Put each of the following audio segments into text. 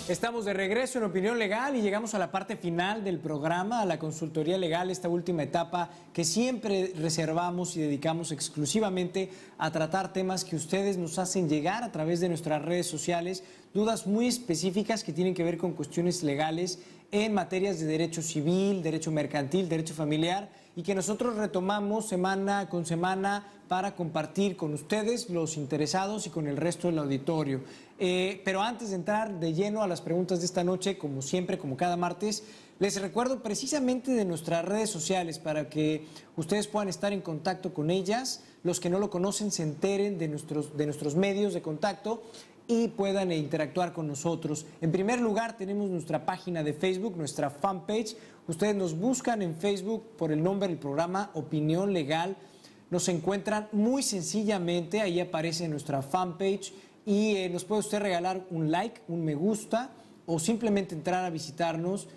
Estamos de regreso en Opinión Legal y llegamos a la parte final del programa, a la consultoría legal, esta última etapa que siempre reservamos y dedicamos exclusivamente a tratar temas que ustedes nos hacen llegar a través de nuestras redes sociales, dudas muy específicas que tienen que ver con cuestiones legales en materias de derecho civil, derecho mercantil, derecho familiar y que nosotros retomamos semana con semana para compartir con ustedes, los interesados y con el resto del auditorio. Pero antes de entrar de lleno a las preguntas de esta noche, como siempre, como cada martes, les recuerdo precisamente de nuestras redes sociales para que ustedes puedan estar en contacto con ellas, los que no lo conocen se enteren de nuestros medios de contacto y puedan interactuar con nosotros. En primer lugar, tenemos nuestra página de Facebook, nuestra fanpage. Ustedes nos buscan en Facebook por el nombre del programa Opinión Legal. Nos encuentran muy sencillamente, ahí aparece nuestra fanpage y nos puede usted regalar un like, un me gusta o simplemente entrar a visitarnos,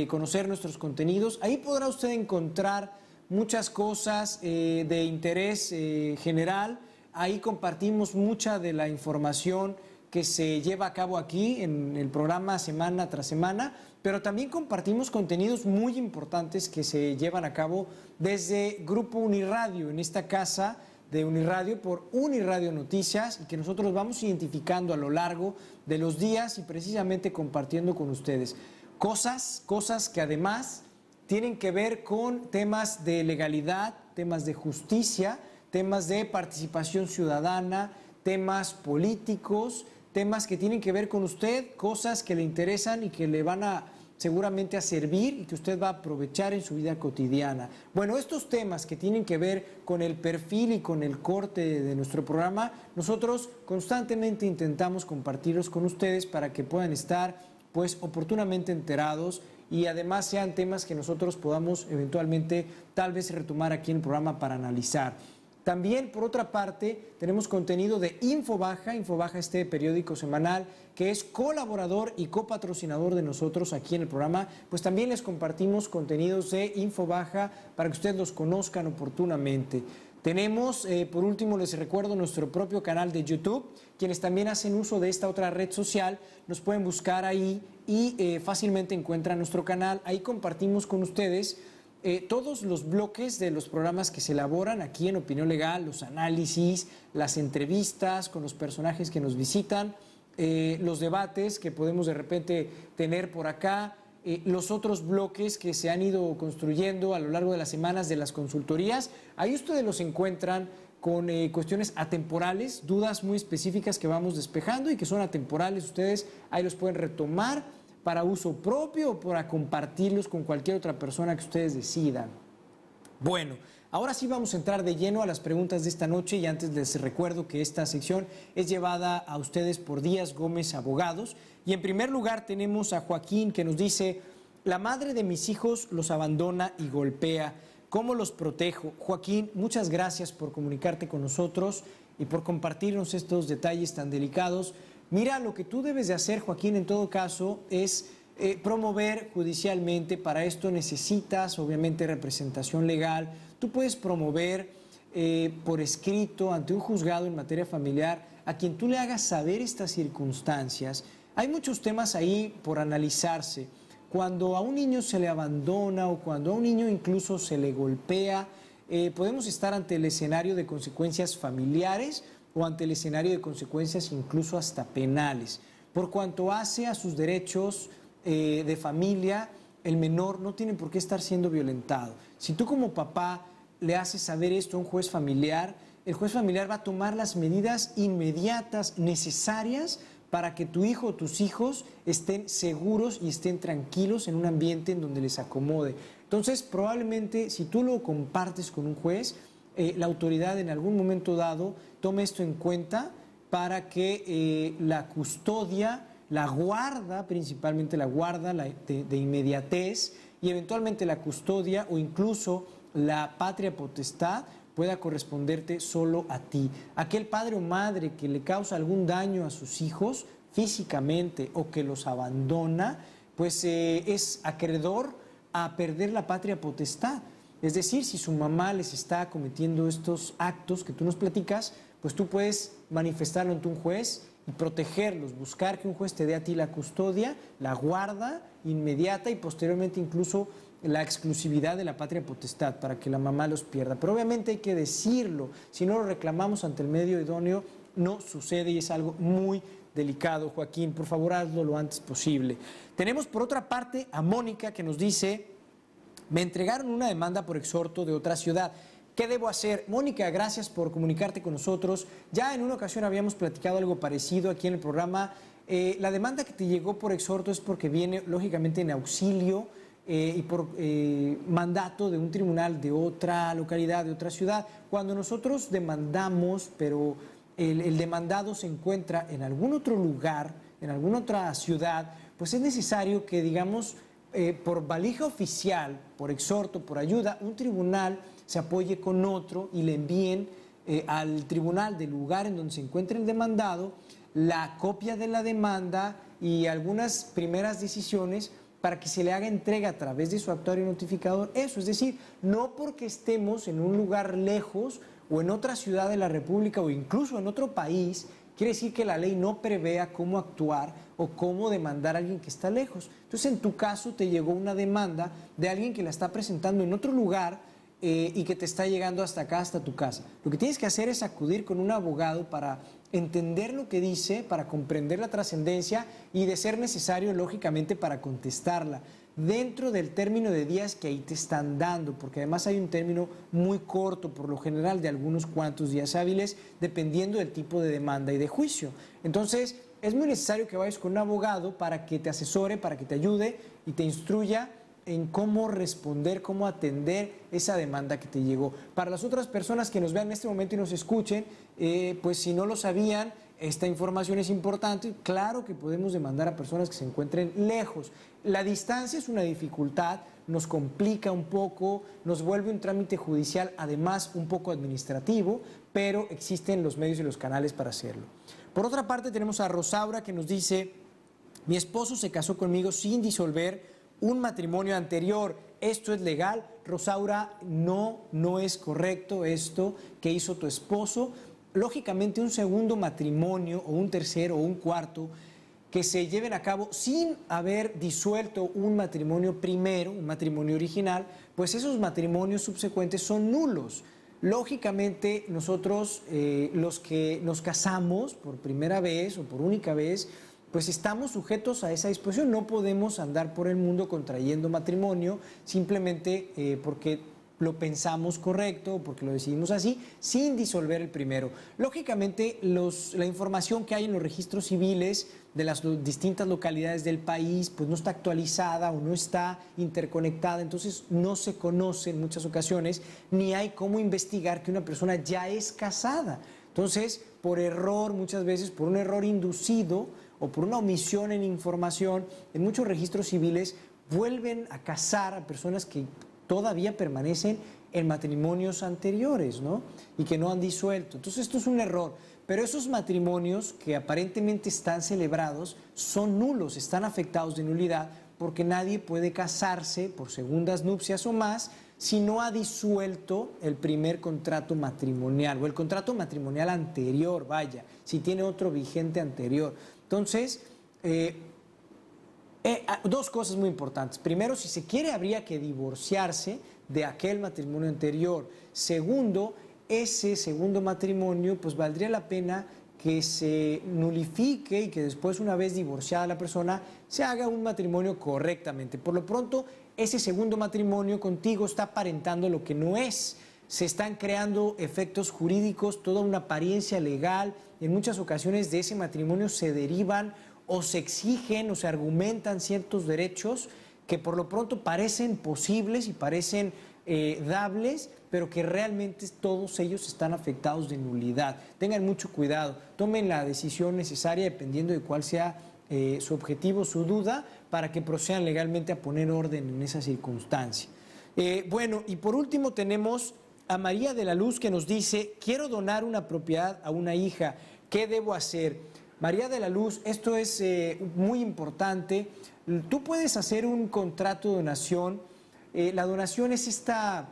conocer nuestros contenidos. Ahí podrá usted encontrar muchas cosas de interés general. Ahí compartimos mucha de la información que se lleva a cabo aquí en el programa semana tras semana, pero también compartimos contenidos muy importantes que se llevan a cabo desde Grupo Uniradio, en esta casa de Uniradio por Uniradio Noticias, y que nosotros vamos identificando a lo largo de los días y precisamente compartiendo con ustedes cosas que además tienen que ver con temas de legalidad, temas de justicia, temas de participación ciudadana, temas políticos, temas que tienen que ver con usted, cosas que le interesan y que le van a seguramente a servir y que usted va a aprovechar en su vida cotidiana. Bueno, estos temas que tienen que ver con el perfil y con el corte de nuestro programa, nosotros constantemente intentamos compartirlos con ustedes para que puedan estar pues oportunamente enterados y además sean temas que nosotros podamos eventualmente tal vez retomar aquí en el programa para analizar. También, por otra parte, tenemos contenido de Infobaja, este periódico semanal que es colaborador y copatrocinador de nosotros aquí en el programa, pues también les compartimos contenidos de Infobaja para que ustedes los conozcan oportunamente. Tenemos, por último, les recuerdo nuestro propio canal de YouTube, quienes también hacen uso de esta otra red social, nos pueden buscar ahí y fácilmente encuentran nuestro canal. Ahí compartimos con ustedes todos los bloques de los programas que se elaboran aquí en Opinión Legal, los análisis, las entrevistas con los personajes que nos visitan, los debates que podemos de repente tener por acá, los otros bloques que se han ido construyendo a lo largo de las semanas de las consultorías. Ahí ustedes los encuentran con cuestiones atemporales, dudas muy específicas que vamos despejando y que son atemporales. Ustedes ahí los pueden retomar para uso propio o para compartirlos con cualquier otra persona que ustedes decidan. Bueno, ahora sí vamos a entrar de lleno a las preguntas de esta noche y antes les recuerdo que esta sección es llevada a ustedes por Díaz Gómez Abogados. Y en primer lugar tenemos a Joaquín que nos dice: la madre de mis hijos los abandona y golpea. ¿Cómo los protejo? Joaquín, muchas gracias por comunicarte con nosotros y por compartirnos estos detalles tan delicados. Mira, lo que tú debes de hacer, Joaquín, en todo caso, es promover judicialmente. Para esto necesitas, obviamente, representación legal. Tú puedes promover por escrito ante un juzgado en materia familiar a quien tú le hagas saber estas circunstancias. Hay muchos temas ahí por analizarse. Cuando a un niño se le abandona o cuando a un niño incluso se le golpea, podemos estar ante el escenario de consecuencias familiares o ante el escenario de consecuencias incluso hasta penales. Por cuanto hace a sus derechos de familia, el menor no tiene por qué estar siendo violentado. Si tú como papá le haces saber esto a un juez familiar, el juez familiar va a tomar las medidas inmediatas necesarias para que tu hijo o tus hijos estén seguros y estén tranquilos en un ambiente en donde les acomode. Entonces, probablemente, si tú lo compartes con un juez, la autoridad en algún momento dado tome esto en cuenta para que la custodia, la guarda, principalmente la guarda de inmediatez y eventualmente la custodia o incluso la patria potestad pueda corresponderte solo a ti. Aquel padre o madre que le causa algún daño a sus hijos físicamente o que los abandona, pues es acreedor a perder la patria potestad. Es decir, si su mamá les está cometiendo estos actos que tú nos platicas, pues tú puedes manifestarlo ante un juez y protegerlos, buscar que un juez te dé a ti la custodia, la guarda inmediata y posteriormente incluso la exclusividad de la patria potestad para que la mamá los pierda. Pero obviamente hay que decirlo, si no lo reclamamos ante el medio idóneo, no sucede y es algo muy delicado. Joaquín, por favor, hazlo lo antes posible. Tenemos por otra parte a Mónica que nos dice: me entregaron una demanda por exhorto de otra ciudad. ¿Qué debo hacer? Mónica, gracias por comunicarte con nosotros. Ya en una ocasión habíamos platicado algo parecido aquí en el programa. La demanda que te llegó por exhorto es porque viene lógicamente en auxilio y por mandato de un tribunal de otra localidad, de otra ciudad. Cuando nosotros demandamos, pero el demandado se encuentra en algún otro lugar, en alguna otra ciudad, pues es necesario que, digamos, por valija oficial, por exhorto, por ayuda, un tribunal se apoye con otro y le envíen al tribunal del lugar en donde se encuentre el demandado la copia de la demanda y algunas primeras decisiones para que se le haga entrega a través de su actuario notificador. Eso, es decir, no porque estemos en un lugar lejos o en otra ciudad de la República o incluso en otro país, quiere decir que la ley no prevea cómo actuar o cómo demandar a alguien que está lejos. Entonces, en tu caso, te llegó una demanda de alguien que la está presentando en otro lugar y que te está llegando hasta acá, hasta tu casa. Lo que tienes que hacer es acudir con un abogado para entender lo que dice, para comprender la trascendencia y, de ser necesario, lógicamente, para contestarla dentro del término de días que ahí te están dando, porque además hay un término muy corto, por lo general de algunos cuantos días hábiles, dependiendo del tipo de demanda y de juicio. Entonces, es muy necesario que vayas con un abogado para que te asesore, para que te ayude y te instruya en cómo responder, cómo atender esa demanda que te llegó. Para las otras personas que nos vean en este momento y nos escuchen, pues si no lo sabían, esta información es importante. Claro que podemos demandar a personas que se encuentren lejos. La distancia es una dificultad, nos complica un poco, nos vuelve un trámite judicial, además un poco administrativo, pero existen los medios y los canales para hacerlo. Por otra parte, tenemos a Rosaura que nos dice: mi esposo se casó conmigo sin disolver un matrimonio anterior. ¿Esto es legal? Rosaura, no es correcto esto que hizo tu esposo. Lógicamente, un segundo matrimonio o un tercero o un cuarto que se lleven a cabo sin haber disuelto un matrimonio primero, un matrimonio original, pues esos matrimonios subsecuentes son nulos. Lógicamente, nosotros, los que nos casamos por primera vez o por única vez, pues estamos sujetos a esa disposición. No podemos andar por el mundo contrayendo matrimonio simplemente porque lo pensamos correcto, porque lo decidimos así, sin disolver el primero. Lógicamente, la información que hay en los registros civiles de las distintas localidades del país, pues no está actualizada o no está interconectada, entonces no se conoce en muchas ocasiones, ni hay cómo investigar que una persona ya es casada. Entonces, por error, muchas veces, por un error inducido o por una omisión en información, en muchos registros civiles vuelven a casar a personas que todavía permanecen en matrimonios anteriores, ¿no? Y que no han disuelto. Entonces, esto es un error. Pero esos matrimonios que aparentemente están celebrados son nulos, están afectados de nulidad, porque nadie puede casarse por segundas nupcias o más si no ha disuelto el primer contrato matrimonial o el contrato matrimonial anterior, vaya, si tiene otro vigente anterior. Entonces, dos cosas muy importantes. Primero, si se quiere, habría que divorciarse de aquel matrimonio anterior. Segundo, ese segundo matrimonio, pues valdría la pena que se nulifique y que después, una vez divorciada la persona, se haga un matrimonio correctamente. Por lo pronto, ese segundo matrimonio contigo está aparentando lo que no es. Se están creando efectos jurídicos, toda una apariencia legal. En muchas ocasiones de ese matrimonio se derivan o se exigen o se argumentan ciertos derechos que por lo pronto parecen posibles y parecen dables, pero que realmente todos ellos están afectados de nulidad. Tengan mucho cuidado, tomen la decisión necesaria dependiendo de cuál sea su objetivo, su duda, para que procedan legalmente a poner orden en esa circunstancia. Bueno, y por último tenemos a María de la Luz que nos dice: quiero donar una propiedad a una hija, ¿qué debo hacer? María de la Luz, esto es muy importante. Tú puedes hacer un contrato de donación. La donación es esta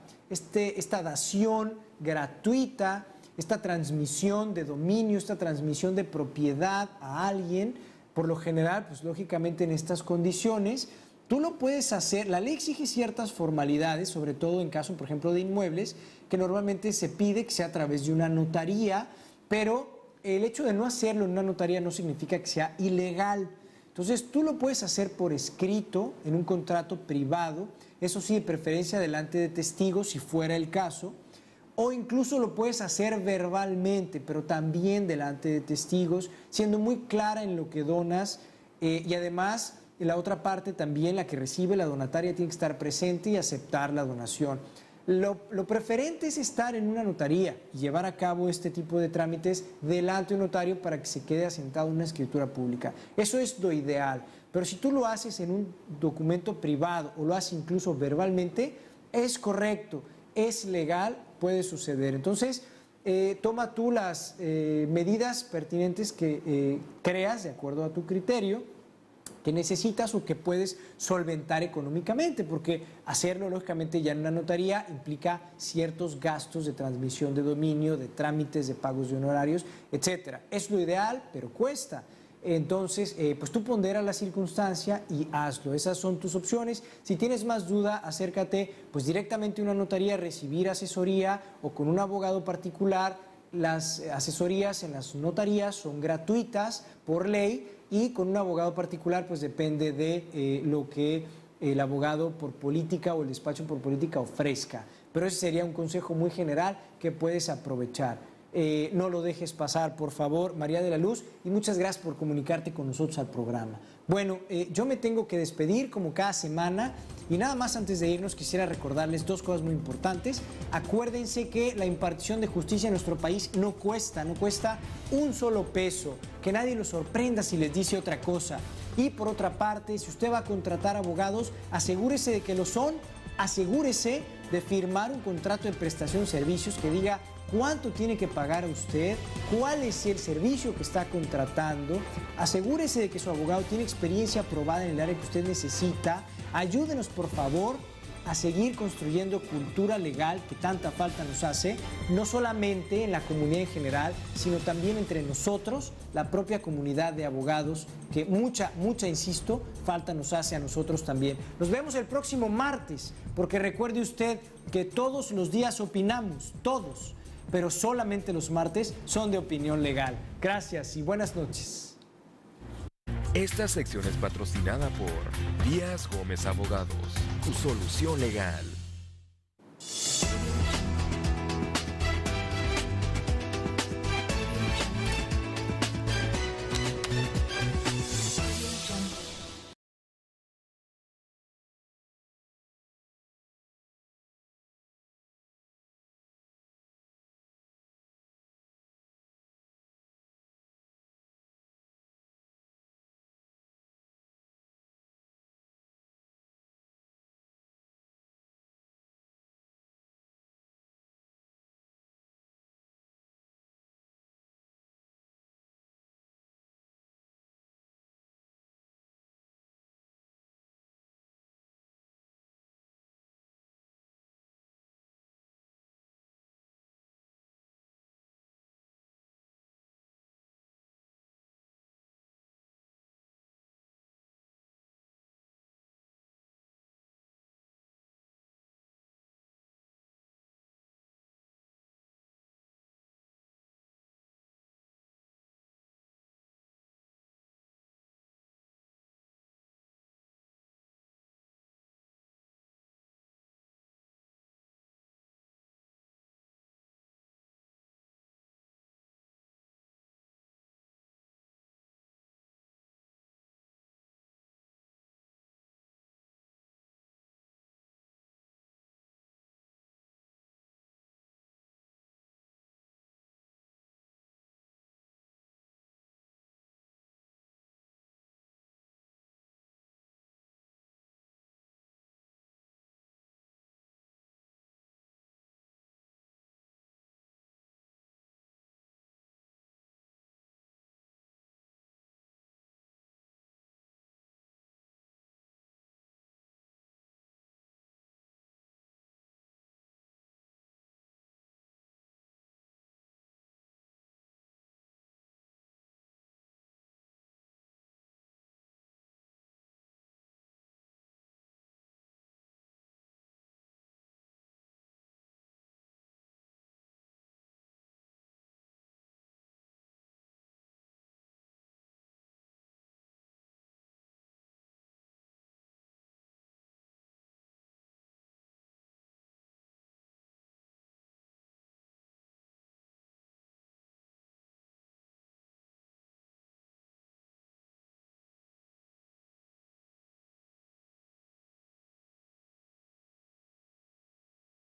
dación gratuita esta transmisión de dominio, esta transmisión de propiedad a alguien, por lo general, pues lógicamente en estas condiciones, tú lo puedes hacer. La ley exige ciertas formalidades, sobre todo en caso, por ejemplo, de inmuebles, que normalmente se pide que sea a través de una notaría, pero el hecho de no hacerlo en una notaría no significa que sea ilegal. Entonces, tú lo puedes hacer por escrito, en un contrato privado, eso sí, de preferencia delante de testigos, si fuera el caso, o incluso lo puedes hacer verbalmente, pero también delante de testigos, siendo muy clara en lo que donas, y además la otra parte también, la que recibe, la donataria, tiene que estar presente y aceptar la donación. Lo preferente es estar en una notaría y llevar a cabo este tipo de trámites delante de un notario para que se quede asentado en una escritura pública. Eso es lo ideal, pero si tú lo haces en un documento privado o lo haces incluso verbalmente, es correcto, es legal, puede suceder. Entonces, toma tú las medidas pertinentes que creas de acuerdo a tu criterio, que necesitas o que puedes solventar económicamente, porque hacerlo lógicamente ya en una notaría implica ciertos gastos de transmisión de dominio, de trámites, de pagos de honorarios, etcétera. Es lo ideal, pero cuesta. Entonces, pues tú pondera la circunstancia y hazlo. Esas son tus opciones. Si tienes más duda, acércate pues directamente a una notaría, recibir asesoría o con un abogado particular. Las asesorías en las notarías son gratuitas por ley y con un abogado particular pues depende de lo que el abogado por política o el despacho por política ofrezca. Pero ese sería un consejo muy general que puedes aprovechar. No lo dejes pasar, por favor, María de la Luz, y muchas gracias por comunicarte con nosotros al programa. Bueno, yo me tengo que despedir como cada semana y nada más antes de irnos quisiera recordarles dos cosas muy importantes. Acuérdense que la impartición de justicia en nuestro país no cuesta un solo peso, que nadie los sorprenda si les dice otra cosa. Y por otra parte, si usted va a contratar abogados, asegúrese de que lo son, asegúrese de firmar un contrato de prestación de servicios que diga cuánto tiene que pagar a usted, cuál es el servicio que está contratando, asegúrese de que su abogado tiene experiencia aprobada en el área que usted necesita. Ayúdenos, por favor, a seguir construyendo cultura legal que tanta falta nos hace, no solamente en la comunidad en general, sino también entre nosotros, la propia comunidad de abogados, que mucha, insisto, falta nos hace a nosotros también. Nos vemos el próximo martes, porque recuerde usted que todos los días opinamos, todos, pero solamente los martes son de opinión legal. Gracias y buenas noches. Esta sección es patrocinada por Díaz Gómez Abogados, tu solución legal.